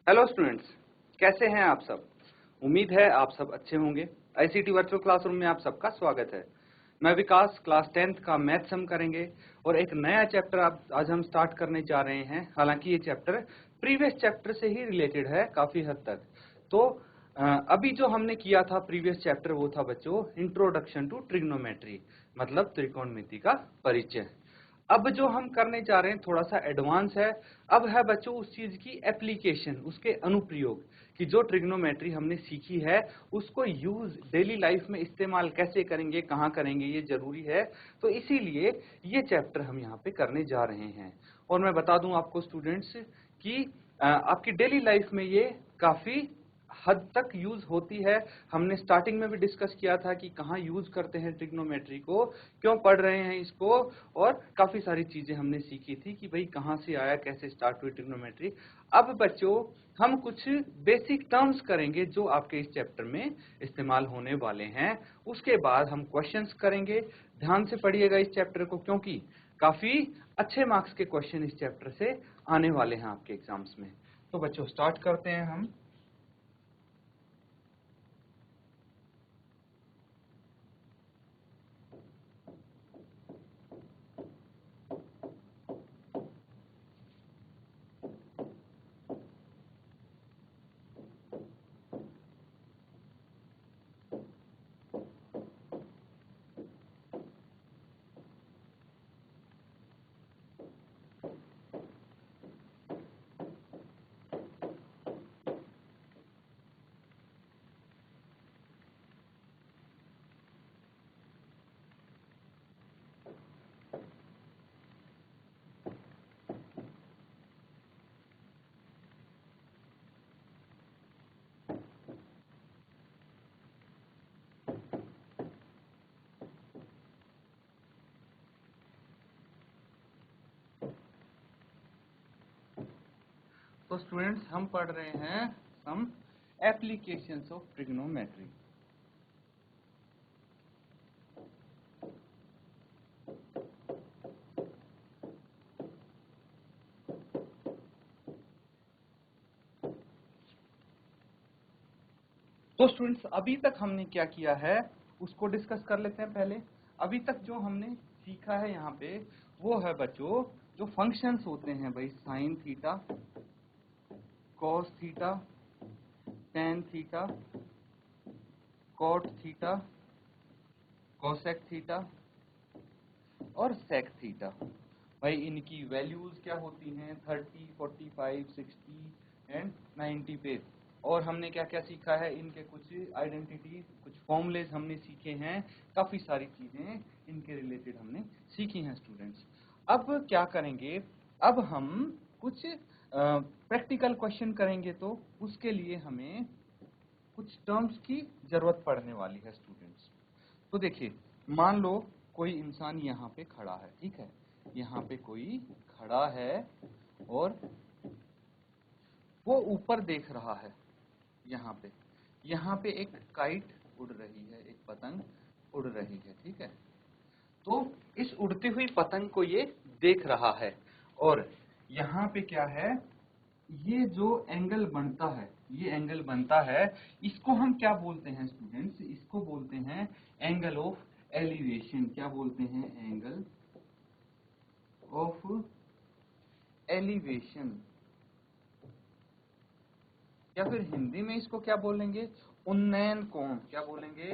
Hello students, कैसे हैं आप सब। उम्मीद है आप सब अच्छे होंगे। आईसीटी वर्चुअल क्लासरूम में आप सबका स्वागत है। मैं विकास, क्लास 10th का मैथ्स हम करेंगे और एक नया चैप्टर आज हम स्टार्ट करने जा रहे हैं। हालांकि ये चैप्टर प्रीवियस चैप्टर से ही रिलेटेड है काफी हद तक। तो अभी जो हमने किया था प्रीवियस चैप्टर वो था बच्चों इंट्रोडक्शन टू ट्रिग्नोमेट्री, मतलब त्रिकोणमिति का परिचय। अब जो हम करने जा रहे हैं थोड़ा सा एडवांस है। अब है बच्चों उस चीज की एप्लीकेशन, उसके अनुप्रयोग, कि जो ट्रिग्नोमेट्री हमने सीखी है उसको यूज डेली लाइफ में इस्तेमाल कैसे करेंगे, कहाँ करेंगे, ये जरूरी है। तो इसीलिए ये चैप्टर हम यहाँ पे करने जा रहे हैं। और मैं बता दूं आपको स्टूडेंट्स कि आपकी डेली लाइफ में ये काफी हद तक यूज होती है। हमने स्टार्टिंग में भी डिस्कस किया था कि कहाँ यूज करते हैं ट्रिग्नोमेट्री को, क्यों पढ़ रहे हैं इसको, और काफी सारी चीजें हमने सीखी थी कि भाई कहाँ से आया, कैसे स्टार्ट हुई ट्रिग्नोमेट्री। अब बच्चों हम कुछ बेसिक टर्म्स करेंगे जो आपके इस चैप्टर में इस्तेमाल होने वाले हैं। उसके बाद हम क्वेश्चंस करेंगे। ध्यान से पढ़िएगा इस चैप्टर को, क्योंकि काफी अच्छे मार्क्स के क्वेश्चन इस चैप्टर से आने वाले हैं आपके एग्जाम्स में। तो बच्चों स्टार्ट करते हैं हम। तो स्टूडेंट्स हम पढ़ रहे हैं सम एप्लीकेशंस ऑफ ट्रिग्नोमेट्री। तो स्टूडेंट्स अभी तक हमने क्या किया है उसको डिस्कस कर लेते हैं पहले। अभी तक जो हमने सीखा है यहाँ पे वो है बच्चों जो फंक्शंस होते हैं भाई, sine theta, cos theta, tan theta, cot theta, cosec theta और सेक थीटा। भाई इनकी वैल्यूज क्या होती हैं 30, 45, 60 एंड 90 पे। और हमने क्या क्या सीखा है, इनके कुछ आइडेंटिटी, कुछ फॉर्मूलेज हमने सीखे हैं। काफी सारी चीजें इनके रिलेटेड हमने सीखी हैं स्टूडेंट्स। अब क्या करेंगे, अब हम कुछ प्रैक्टिकल क्वेश्चन करेंगे। तो उसके लिए हमें कुछ टर्म्स की जरूरत पड़ने वाली है स्टूडेंट्स। तो देखिए, मान लो कोई इंसान यहाँ पे खड़ा है, ठीक है, यहाँ पे कोई खड़ा है और वो ऊपर देख रहा है। यहाँ पे एक काइट उड़ रही है, एक पतंग उड़ रही है, ठीक है। तो इस उड़ती हुई पतंग को ये देख रहा है और यहाँ पे क्या है, ये जो एंगल बनता है, ये एंगल बनता है, इसको हम क्या बोलते हैं स्टूडेंट्स, इसको बोलते हैं एंगल ऑफ एलिवेशन। क्या बोलते हैं, एंगल ऑफ एलिवेशन, या फिर हिंदी में इसको क्या बोलेंगे, उन्नयन कोण। क्या बोलेंगे,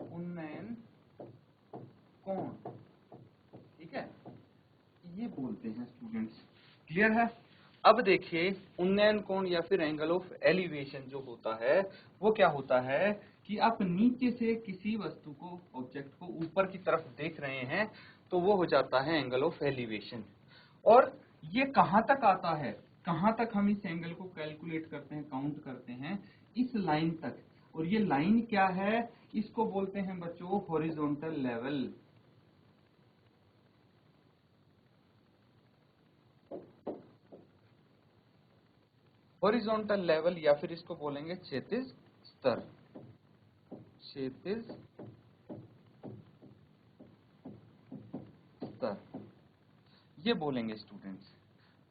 उन्नयन कोण, ठीक है, ये बोलते हैं स्टूडेंट्स। क्लियर है। अब देखिए, उन्नयन कोण या फिर एंगल ऑफ एलिवेशन जो होता है वो क्या होता है कि आप नीचे से किसी वस्तु को, ऑब्जेक्ट को ऊपर की तरफ देख रहे हैं तो वो हो जाता है एंगल ऑफ एलिवेशन। और ये कहाँ तक आता है, कहाँ तक हम इस एंगल को कैलकुलेट करते हैं, काउंट करते हैं, इस लाइन तक। और ये लाइन क्या है, इसको बोलते हैं बच्चों हॉरिजॉन्टल लेवल। हॉरिजॉन्टल लेवल या फिर इसको बोलेंगे क्षैतिज स्तर, क्षैतिज स्तर, ये बोलेंगे स्टूडेंट्स।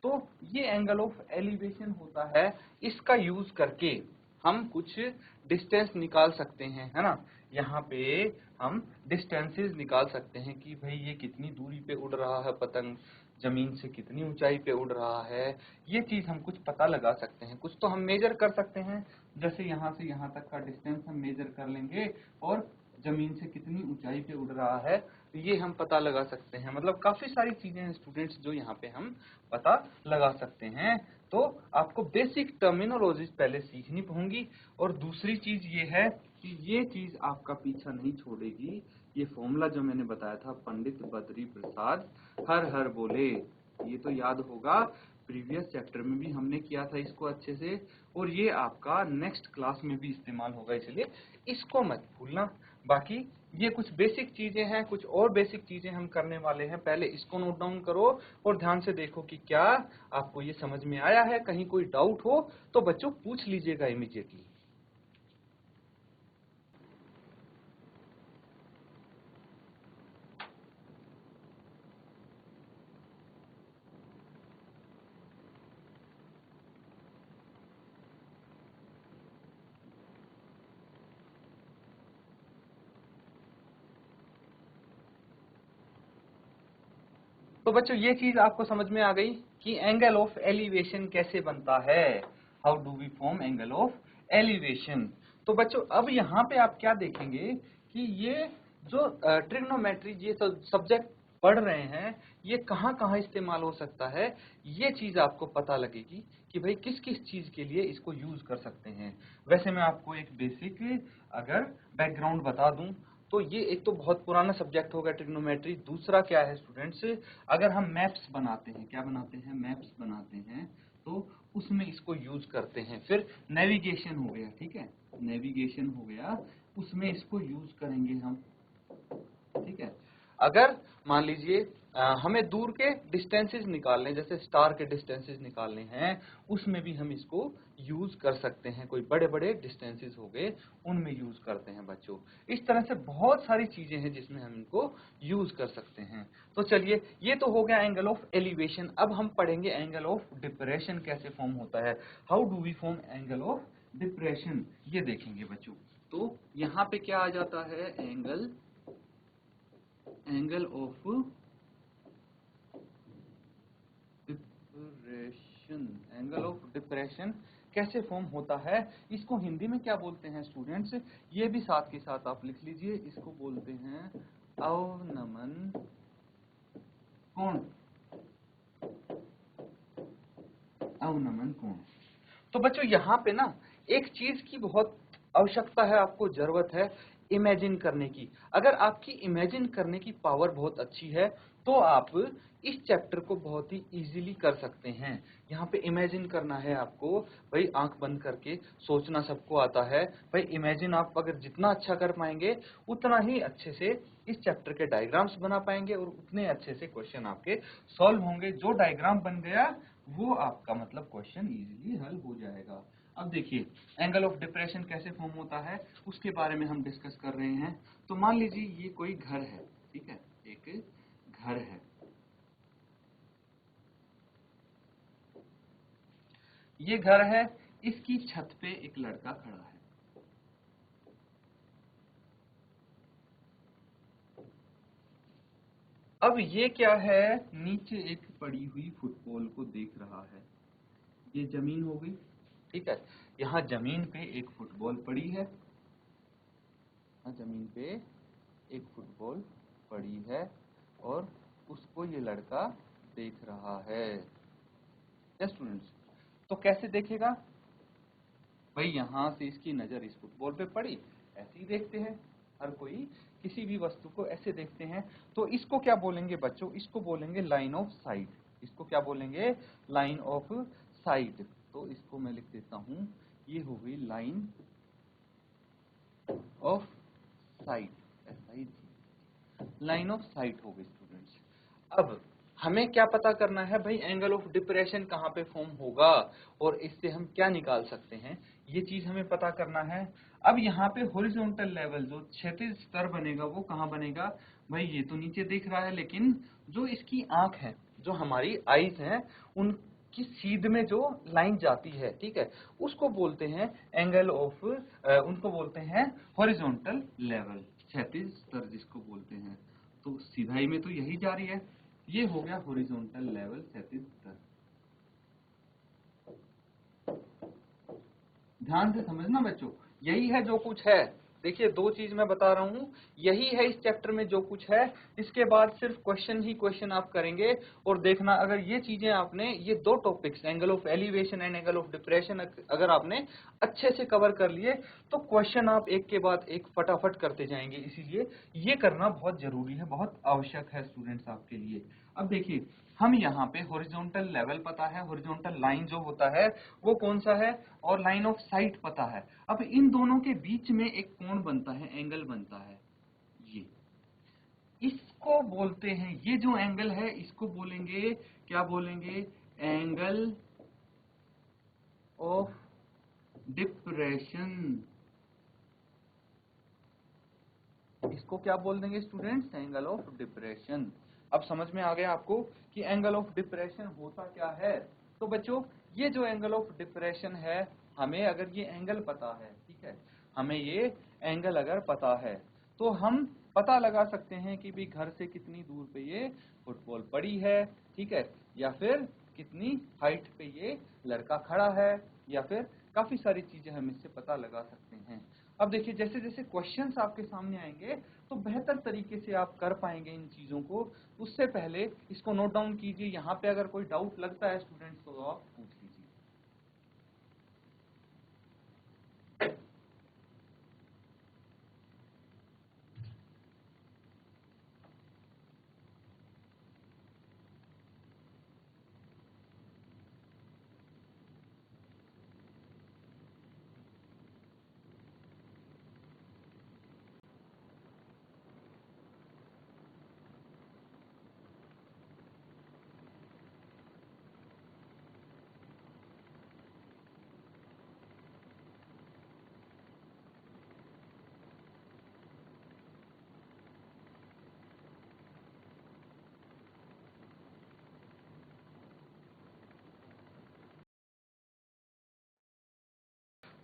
तो ये एंगल ऑफ एलिवेशन होता है, इसका यूज करके हम कुछ डिस्टेंस निकाल सकते हैं, है ना। यहाँ पे हम डिस्टेंसेस निकाल सकते हैं कि भाई ये कितनी दूरी पे उड़ रहा है पतंग, जमीन से कितनी ऊंचाई पे उड़ रहा है, ये चीज हम कुछ पता लगा सकते हैं। कुछ तो हम मेजर कर सकते हैं, जैसे यहाँ से यहाँ तक का डिस्टेंस हम मेजर कर लेंगे और जमीन से कितनी ऊंचाई पे उड़ रहा है ये हम पता लगा सकते हैं। मतलब काफी सारी चीजें हैं स्टूडेंट्स जो यहाँ पे हम पता लगा सकते हैं। तो आपको बेसिक टर्मिनोलॉजी पहले सीखनी होंगी। और दूसरी चीज ये है कि ये चीज आपका पीछा नहीं छोड़ेगी। ये फॉर्मूला जो मैंने बताया था, पंडित बद्री प्रसाद हर हर बोले, ये तो याद होगा, प्रीवियस चैप्टर में भी हमने किया था इसको अच्छे से, और ये आपका नेक्स्ट क्लास में भी इस्तेमाल होगा, इसलिए इसको मत भूलना। बाकी ये कुछ बेसिक चीजें हैं, कुछ और बेसिक चीजें हम करने वाले हैं। पहले इसको नोट डाउन करो और ध्यान से देखो कि क्या आपको ये समझ में आया है। कहीं कोई डाउट हो तो बच्चों पूछ लीजिएगा इमीडिएटली। तो बच्चों ये चीज आपको समझ में आ गई कि एंगल ऑफ एलिवेशन कैसे बनता है। How do we form angle of elevation. तो बच्चों अब यहाँ पे आप क्या देखेंगे कि ये जो ट्रिग्नोमेट्री ये सब्जेक्ट पढ़ रहे हैं, ये कहाँ कहाँ इस्तेमाल हो सकता है, ये चीज आपको पता लगेगी कि भाई किस किस चीज के लिए इसको यूज कर सकते हैं। वैसे मैं आपको एक बेसिक अगर बैकग्राउंड बता दूं तो ये एक तो बहुत पुराना सब्जेक्ट होगा ट्रिग्नोमेट्री। दूसरा क्या है स्टूडेंट्स, अगर हम मैप्स बनाते हैं, क्या बनाते हैं, मैप्स बनाते हैं, तो उसमें इसको यूज करते हैं। फिर नेविगेशन हो गया, ठीक है, नेविगेशन हो गया, उसमें इसको यूज करेंगे हम, ठीक है। अगर मान लीजिए हमें दूर के डिस्टेंसेस निकालने, जैसे स्टार के डिस्टेंसेस निकालने हैं, उसमें भी हम इसको यूज कर सकते हैं। कोई बड़े बड़े डिस्टेंसेस हो गए उनमें यूज करते हैं बच्चों। इस तरह से बहुत सारी चीजें हैं जिसमें हम इनको यूज कर सकते हैं। तो चलिए ये तो हो गया एंगल ऑफ एलिवेशन। अब हम पढ़ेंगे एंगल ऑफ डिप्रेशन कैसे फॉर्म होता है। How do we form angle of depression, ये देखेंगे बच्चों। तो यहाँ पे क्या आ जाता है, angle of depression. Angle of depression कैसे फॉर्म होता है, इसको हिंदी में क्या बोलते हैं स्टूडेंट्स, ये भी साथ के साथ आप लिख लीजिए। इसको बोलते हैं अवनमन कोण, अवनमन कोण। तो बच्चों यहाँ पे ना एक चीज की बहुत आवश्यकता है, आपको जरूरत है इमेजिन करने की। अगर आपकी इमेजिन करने की पावर बहुत अच्छी है तो आप इस चैप्टर को बहुत ही इजीली कर सकते हैं। यहाँ पे इमेजिन करना है आपको, भाई आंख बंद करके सोचना सबको आता है। भाई इमेजिन आप अगर जितना अच्छा कर पाएंगे उतना ही अच्छे से इस चैप्टर के डायग्राम्स बना पाएंगे और उतने अच्छे से क्वेश्चन आपके सॉल्व होंगे। जो डायग्राम बन गया वो आपका मतलब क्वेश्चन इजीली हल हो जाएगा। अब देखिए एंगल ऑफ डिप्रेशन कैसे फॉर्म होता है उसके बारे में हम डिस्कस कर रहे हैं। तो मान लीजिए ये कोई घर है, ठीक है, एक घर है, ये घर है, इसकी छत पे एक लड़का खड़ा है। अब ये क्या है, नीचे एक पड़ी हुई फुटबॉल को देख रहा है। ये जमीन हो गई, ठीक है, यहाँ जमीन पे एक फुटबॉल पड़ी है, जमीन पे एक फुटबॉल पड़ी है और उसको ये लड़का देख रहा है। स्टूडेंट्स तो कैसे देखेगा, भाई यहाँ से इसकी नजर इस फुटबॉल पे पड़ी, ऐसे ही देखते हैं हर कोई किसी भी वस्तु को ऐसे देखते हैं। तो इसको क्या बोलेंगे बच्चों, इसको बोलेंगे लाइन ऑफ साइट। इसको क्या बोलेंगे, लाइन ऑफ साइट। तो इसको मैं लिख देता हूं, ये हो गई line of site, line of site हो गई स्टूडेंट्स। अब हमें क्या पता करना है, भाई एंगल ऑफ डिप्रेशन कहाँ पे फॉर्म होगा और इससे हम क्या निकाल सकते हैं, ये चीज हमें पता करना है। अब यहाँ पे हॉरिजॉन्टल लेवल जो क्षैतिज स्तर बनेगा वो कहाँ बनेगा, भाई ये तो नीचे दिख रहा है, लेकिन जो इसकी आंख है, जो हमारी आईज हैं, उन कि सीध में जो लाइन जाती है, ठीक है, उसको बोलते हैं एंगल ऑफ, उनको बोलते हैं हॉरिजॉन्टल लेवल, क्षैतिज स्तर जिसको बोलते हैं। तो सीधाई में तो यही जा रही है, ये हो गया हॉरिजॉन्टल लेवल, क्षैतिज स्तर। ध्यान से समझना बच्चों, यही है जो कुछ है। देखिए, दो चीज मैं बता रहा हूं, यही है इस चैप्टर में जो कुछ है। इसके बाद सिर्फ क्वेश्चन ही क्वेश्चन आप करेंगे। और देखना, अगर ये चीजें आपने, ये दो topics angle of elevation and angle of depression अगर आपने अच्छे से कवर कर लिए, तो क्वेश्चन आप एक के बाद एक फटाफट करते जाएंगे। इसीलिए ये करना बहुत जरूरी है, बहुत आवश्यक है स्टूडेंट्स आपके लिए। अब देखिए, हम यहाँ पे हॉरिजॉन्टल लेवल पता है, हॉरिजॉन्टल लाइन जो होता है वो कौन सा है, और लाइन ऑफ साइट पता है। अब इन दोनों के बीच में एक कोण बनता है, एंगल बनता है, ये इसको बोलते हैं, ये जो एंगल है इसको बोलेंगे, क्या बोलेंगे, एंगल ऑफ डिप्रेशन। इसको क्या बोल देंगे स्टूडेंट्स, एंगल ऑफ डिप्रेशन। अब समझ में आ गया आपको कि एंगल ऑफ डिप्रेशन होता क्या है। तो बच्चों, ये जो एंगल ऑफ डिप्रेशन है, हमें अगर ये एंगल पता है, ठीक है, हमें ये एंगल अगर पता है, तो हम पता लगा सकते हैं कि भी घर से कितनी दूर पे ये फुटबॉल पड़ी है, ठीक है, या फिर कितनी हाइट पे ये लड़का खड़ा है, या फिर काफी सारी चीजें हम इससे पता लगा सकते हैं। अब देखिए, जैसे जैसे क्वेश्चंस आपके सामने आएंगे तो बेहतर तरीके से आप कर पाएंगे इन चीजों को। उससे पहले इसको नोट डाउन कीजिए, यहाँ पे अगर कोई डाउट लगता है स्टूडेंट्स तो आप पूछ लीजिए।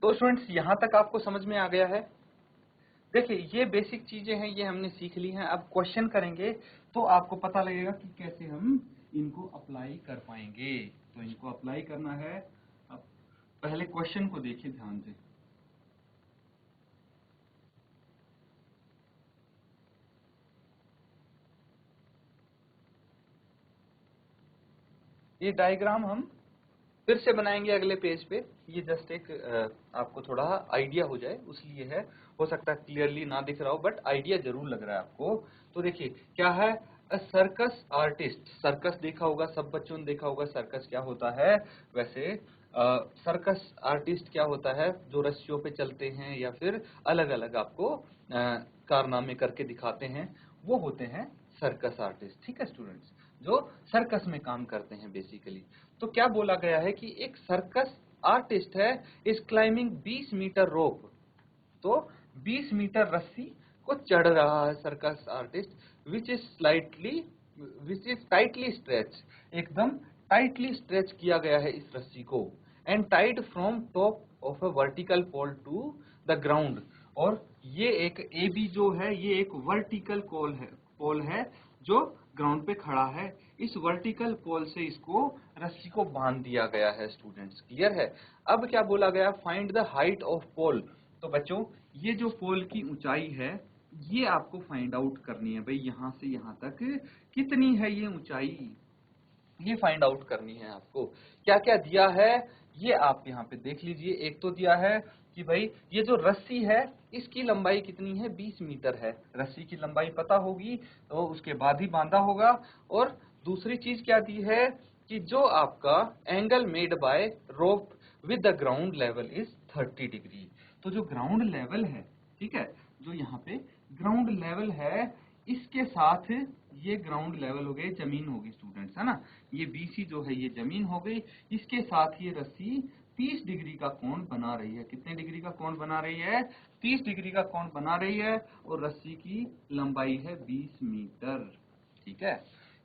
तो स्टूडेंट्स, यहाँ तक आपको समझ में आ गया है। देखिए, ये बेसिक चीजें हैं, ये हमने सीख ली हैं। अब क्वेश्चन करेंगे तो आपको पता लगेगा कि कैसे हम इनको अप्लाई कर पाएंगे। तो इनको अप्लाई करना है। अब पहले क्वेश्चन को देखिए ध्यान से। ये डायग्राम हम फिर से बनाएंगे अगले पेज पे। ये जस्ट एक आपको थोड़ा आइडिया हो जाए उसलिए है। हो सकता है क्लियरली ना दिख रहा हो, बट आइडिया जरूर लग रहा है आपको। तो देखिए क्या है, सर्कस आर्टिस्ट। सर्कस देखा होगा, सब बच्चों ने देखा होगा सर्कस क्या होता है। वैसे सर्कस आर्टिस्ट क्या होता है, जो रस्सियों पे चलते हैं या फिर अलग अलग आपको कारनामे करके दिखाते हैं, वो होते हैं सर्कस आर्टिस्ट। ठीक है स्टूडेंट्स, जो सर्कस में काम करते हैं बेसिकली। तो क्या बोला गया है कि एक सर्कस आर्टिस्ट है, इज क्लाइंबिंग 20 मीटर रोप। तो 20 मीटर रस्सी को चढ़ रहा है circus artist, which is tightly stretch. एकदम टाइटली स्ट्रेच किया गया है इस रस्सी को। And tied from top of a vertical pole to the ground. और ये एक ए बी जो है, ये एक वर्टिकल पोल है जो ग्राउंड पे खड़ा है। इस वर्टिकल पोल से इसको रस्सी को बांध दिया गया है स्टूडेंट्स। क्लियर है। अब क्या बोला गया, फाइंड द हाइट ऑफ पोल। तो बच्चों, ये जो पोल की ऊंचाई है, ये आपको फाइंड आउट करनी है। भाई यहां से यहां तक कितनी है ये ऊंचाई, ये फाइंड आउट करनी है आपको। क्या क्या दिया है ये आप यहाँ पे देख लीजिए। एक तो दिया है कि भाई ये जो रस्सी है इसकी लंबाई कितनी है, 20 मीटर है। रस्सी की लंबाई पता होगी तो उसके बाद ही बांधा होगा। और दूसरी चीज क्या दी है कि जो आपका angle made by rope with the ground level is 30 degree. तो जो ग्राउंड लेवल है, ठीक है, जो यहाँ पे ग्राउंड लेवल है, इसके साथ ये ग्राउंड लेवल हो गई, जमीन होगी स्टूडेंट्स, है ना। ये बीसी जो है ये जमीन हो गई। इसके साथ ये रस्सी 30 डिग्री का कोण बना रही है। कितने डिग्री का कोण बना रही है, 30 डिग्री का कोण बना रही है। और रस्सी की लंबाई है 20 मीटर। ठीक है।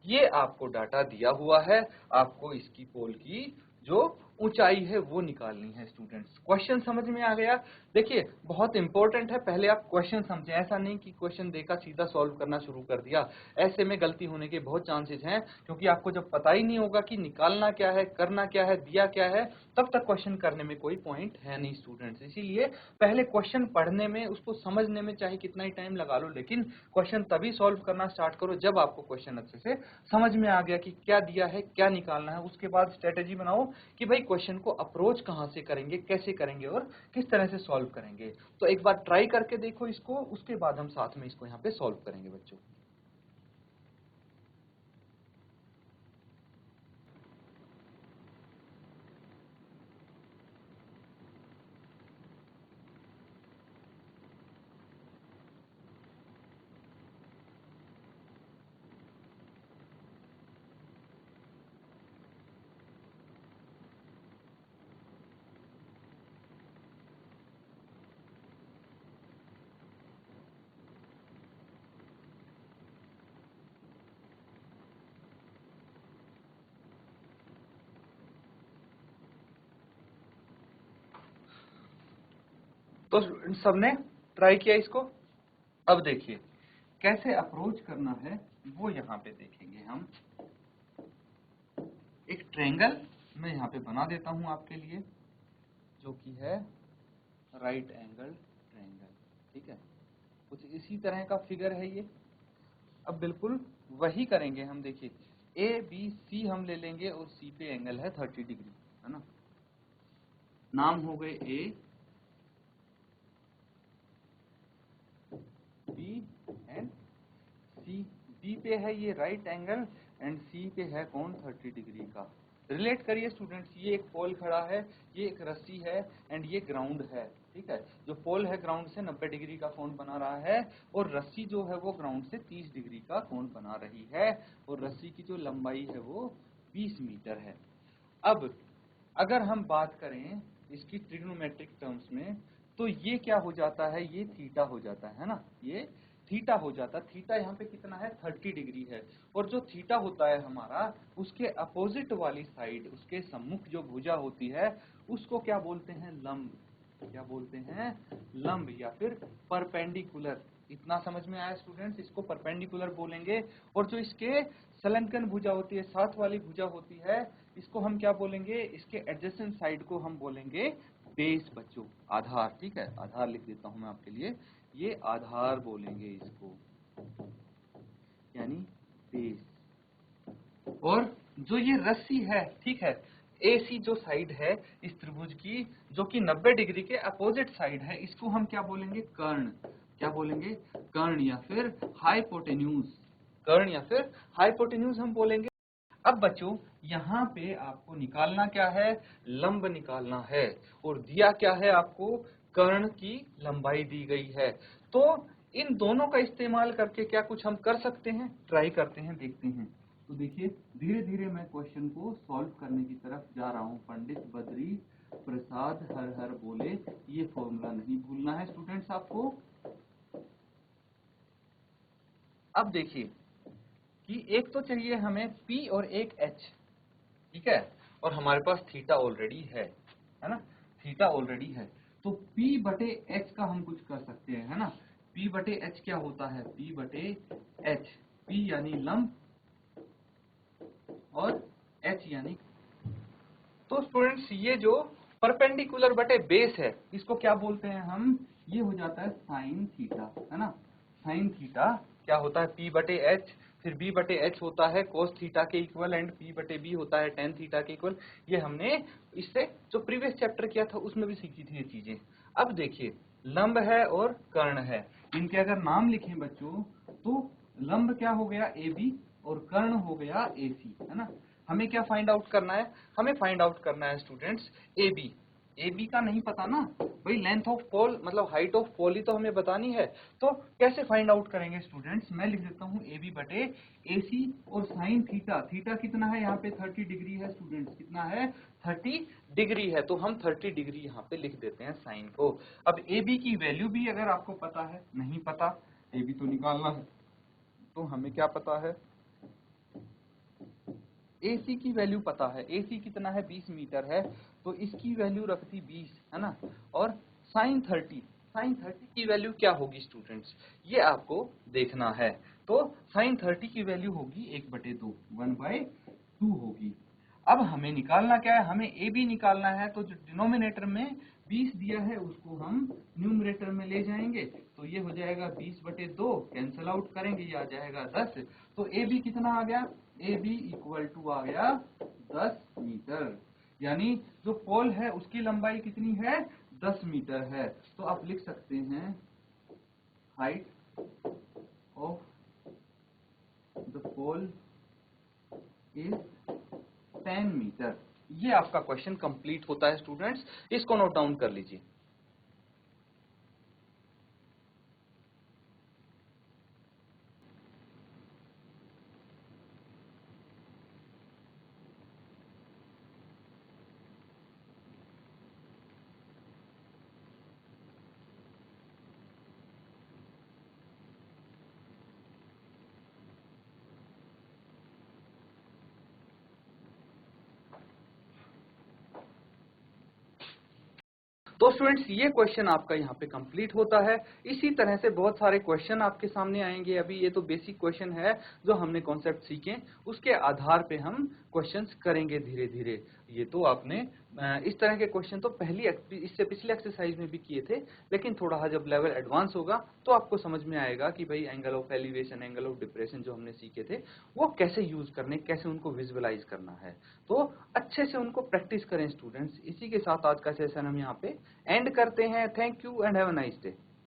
ये आपको डाटा दिया हुआ है, आपको इसकी पोल की जो ऊंचाई है वो निकालनी है स्टूडेंट्स। क्वेश्चन समझ में आ गया? देखिए बहुत इंपॉर्टेंट है, पहले आप क्वेश्चन समझें, ऐसा नहीं कि क्वेश्चन देखा सीधा सॉल्व करना शुरू कर दिया। ऐसे में गलती होने के बहुत चांसेस हैं, क्योंकि आपको जब पता ही नहीं होगा कि निकालना क्या है, करना क्या है, दिया क्या है, तब तक क्वेश्चन करने में कोई पॉइंट है नहीं स्टूडेंट्स। इसीलिए पहले क्वेश्चन पढ़ने में, उसको समझने में चाहे कितना ही टाइम लगा लो, लेकिन क्वेश्चन तभी सॉल्व करना स्टार्ट करो जब आपको क्वेश्चन अच्छे से समझ में आ गया कि क्या दिया है, क्या निकालना है। उसके बाद स्ट्रेटेजी बनाओ कि भाई क्वेश्चन को अप्रोच कहां से करेंगे, कैसे करेंगे और किस तरह से सॉल्व करेंगे। तो एक बार ट्राई करके देखो इसको, उसके बाद हम साथ में इसको यहाँ पे सॉल्व करेंगे बच्चों। तो सबने ट्राई किया इसको। अब देखिए कैसे अप्रोच करना है वो यहाँ पे देखेंगे हम। एक ट्रायंगल मैं यहाँ पे बना देता हूँ आपके लिए, जो कि है राइट एंगल ट्रायंगल। ठीक है, कुछ इसी तरह का फिगर है ये। अब बिल्कुल वही करेंगे हम। देखिए ए बी सी हम ले लेंगे और सी पे एंगल है 30 डिग्री, है ना। नाम हो गए A B and C. B पे है ये राइट एंगल एंड सी पे है कौन, 30 डिग्री का। रिलेट करिए स्टूडेंट्स, ये एक पोल खड़ा है, ये एक रस्सी है एंड ये ग्राउंड है। ठीक है, जो पोल है ग्राउंड से 90 डिग्री का कोण बना रहा है और रस्सी जो है वो ग्राउंड से 30 डिग्री का कोण बना रही है और रस्सी की जो लंबाई है वो 20 मीटर है। अब अगर हम बात करें इसकी ट्रिग्नोमेट्रिक टर्म्स में, तो ये क्या हो जाता है, ये थीटा हो जाता है ना, ये थीटा हो जाता है। थीटा यहाँ पे कितना है, 30 डिग्री है। और जो थीटा होता है हमारा, उसके अपोजिट वाली साइड, उसके सम्मुख जो भुजा होती है, उसको क्या बोलते हैं, लंब। क्या बोलते हैं, लंब या फिर परपेंडिकुलर। इतना समझ में आया स्टूडेंट्स, इसको परपेंडिकुलर बोलेंगे। और जो इसके संलग्न भुजा होती है, साथ वाली भुजा होती है, इसको हम क्या बोलेंगे, इसके एडजेसेंट साइड को हम बोलेंगे बेस बच्चों, आधार। ठीक है, आधार लिख देता हूं मैं आपके लिए, ये आधार बोलेंगे इसको, यानी बेस। और जो ये रस्सी है, ठीक है, AC जो साइड है इस त्रिभुज की, जो कि 90 डिग्री के अपोजिट साइड है, इसको हम क्या बोलेंगे, कर्ण। क्या बोलेंगे, कर्ण या फिर हाइपोटेन्यूज। कर्ण या फिर हाइपोटेन्यूज हम बोलेंगे। अब बच्चों यहाँ पे आपको निकालना क्या है, लंब निकालना है। और दिया क्या है आपको, कर्ण की लंबाई दी गई है। तो इन दोनों का इस्तेमाल करके क्या कुछ हम कर सकते हैं, ट्राई करते हैं, देखते हैं। तो देखिए धीरे धीरे मैं क्वेश्चन को सॉल्व करने की तरफ जा रहा हूँ। पंडित बद्री प्रसाद हर हर बोले, ये फॉर्मूला नहीं भूलना है स्टूडेंट्स आपको। अब देखिए कि एक तो चाहिए हमें P और एक H, ठीक है, और हमारे पास थीटा ऑलरेडी है ना, थीटा ऑलरेडी है। तो P बटे H का हम कुछ कर सकते हैं, है ना। P बटे H क्या होता है, P बटे H, P यानी लंब और H यानी, तो स्टूडेंट्स ये जो परपेंडिकुलर बटे बेस है, इसको क्या बोलते हैं हम, ये हो जाता है साइन थीटा, है ना। साइन थीटा क्या होता है, P बटे H, फिर B बटे H होता है कोस थीटा के इक्वल एंड P बटे B होता है टेन थीटा के इक्वल। ये हमने इससे जो प्रीवियस चैप्टर किया था उसमें भी सीखी थी ये चीजें। अब देखिए लंब है और कर्ण है, इनके अगर नाम लिखें बच्चों, तो लंब क्या हो गया AB और कर्ण हो गया AC, है ना। हमें क्या फाइंड आउट करना है, हमें फाइंड आउट करना है स्टूडेंट्स AB। AB का नहीं पता ना भाई, लेंथ ऑफ पोल मतलब हाइट ऑफ पोल ही तो हमें बतानी है। तो कैसे फाइंड आउट करेंगे स्टूडेंट्स, मैं लिख देता हूँ AB बटे AC और साइन थीटा। थीटा कितना है यहाँ पे, 30 डिग्री है स्टूडेंट्स, कितना है, 30 डिग्री है। तो हम 30 डिग्री यहाँ पे लिख देते हैं साइन को। अब AB की वैल्यू भी अगर आपको पता है, नहीं पता, AB तो निकालना है, तो हमें क्या पता है, AC की वैल्यू पता है, AC कितना है 20 मीटर है, तो इसकी वैल्यू रख दी 20 है ना। और sin 30 की वैल्यू क्या होगी स्टूडेंट्स, ये आपको देखना है। तो sin 30 की वैल्यू होगी 1/2, 1/2 होगी। अब हमें निकालना क्या है, हमें AB निकालना है। तो जो डिनोमिनेटर में 20 दिया है उसको हम न्यूमरेटर में ले जाएंगे, तो ये हो जाएगा 20/2, कैंसल आउट करेंगे, ये आ जाएगा 10। तो AB कितना आ गया, AB इक्वल टू आ गया 10 मीटर। यानी जो पोल है उसकी लंबाई कितनी है, 10 मीटर है। तो आप लिख सकते हैं height of the pole is 10 metre. ये आपका क्वेश्चन कंप्लीट होता है स्टूडेंट्स, इसको नोट डाउन कर लीजिए। तो स्टूडेंट्स ये क्वेश्चन आपका यहाँ पे कंप्लीट होता है। इसी तरह से बहुत सारे क्वेश्चन आपके सामने आएंगे। अभी ये तो बेसिक क्वेश्चन है जो हमने कॉन्सेप्ट सीखे, उसके आधार पे हम क्वेश्चंस करेंगे धीरे धीरे। ये तो आपने इस तरह के क्वेश्चन तो इससे पिछले एक्सरसाइज में भी किए थे, लेकिन थोड़ा जब लेवल एडवांस होगा तो आपको समझ में आएगा कि भाई angle of elevation, angle of depression जो हमने सीखे थे वो कैसे यूज करने, कैसे उनको विजुअलाइज करना है। तो अच्छे से उनको प्रैक्टिस करें स्टूडेंट्स। इसी के साथ आज का सेशन हम यहाँ पे एंड करते हैं। Thank you and have a nice day.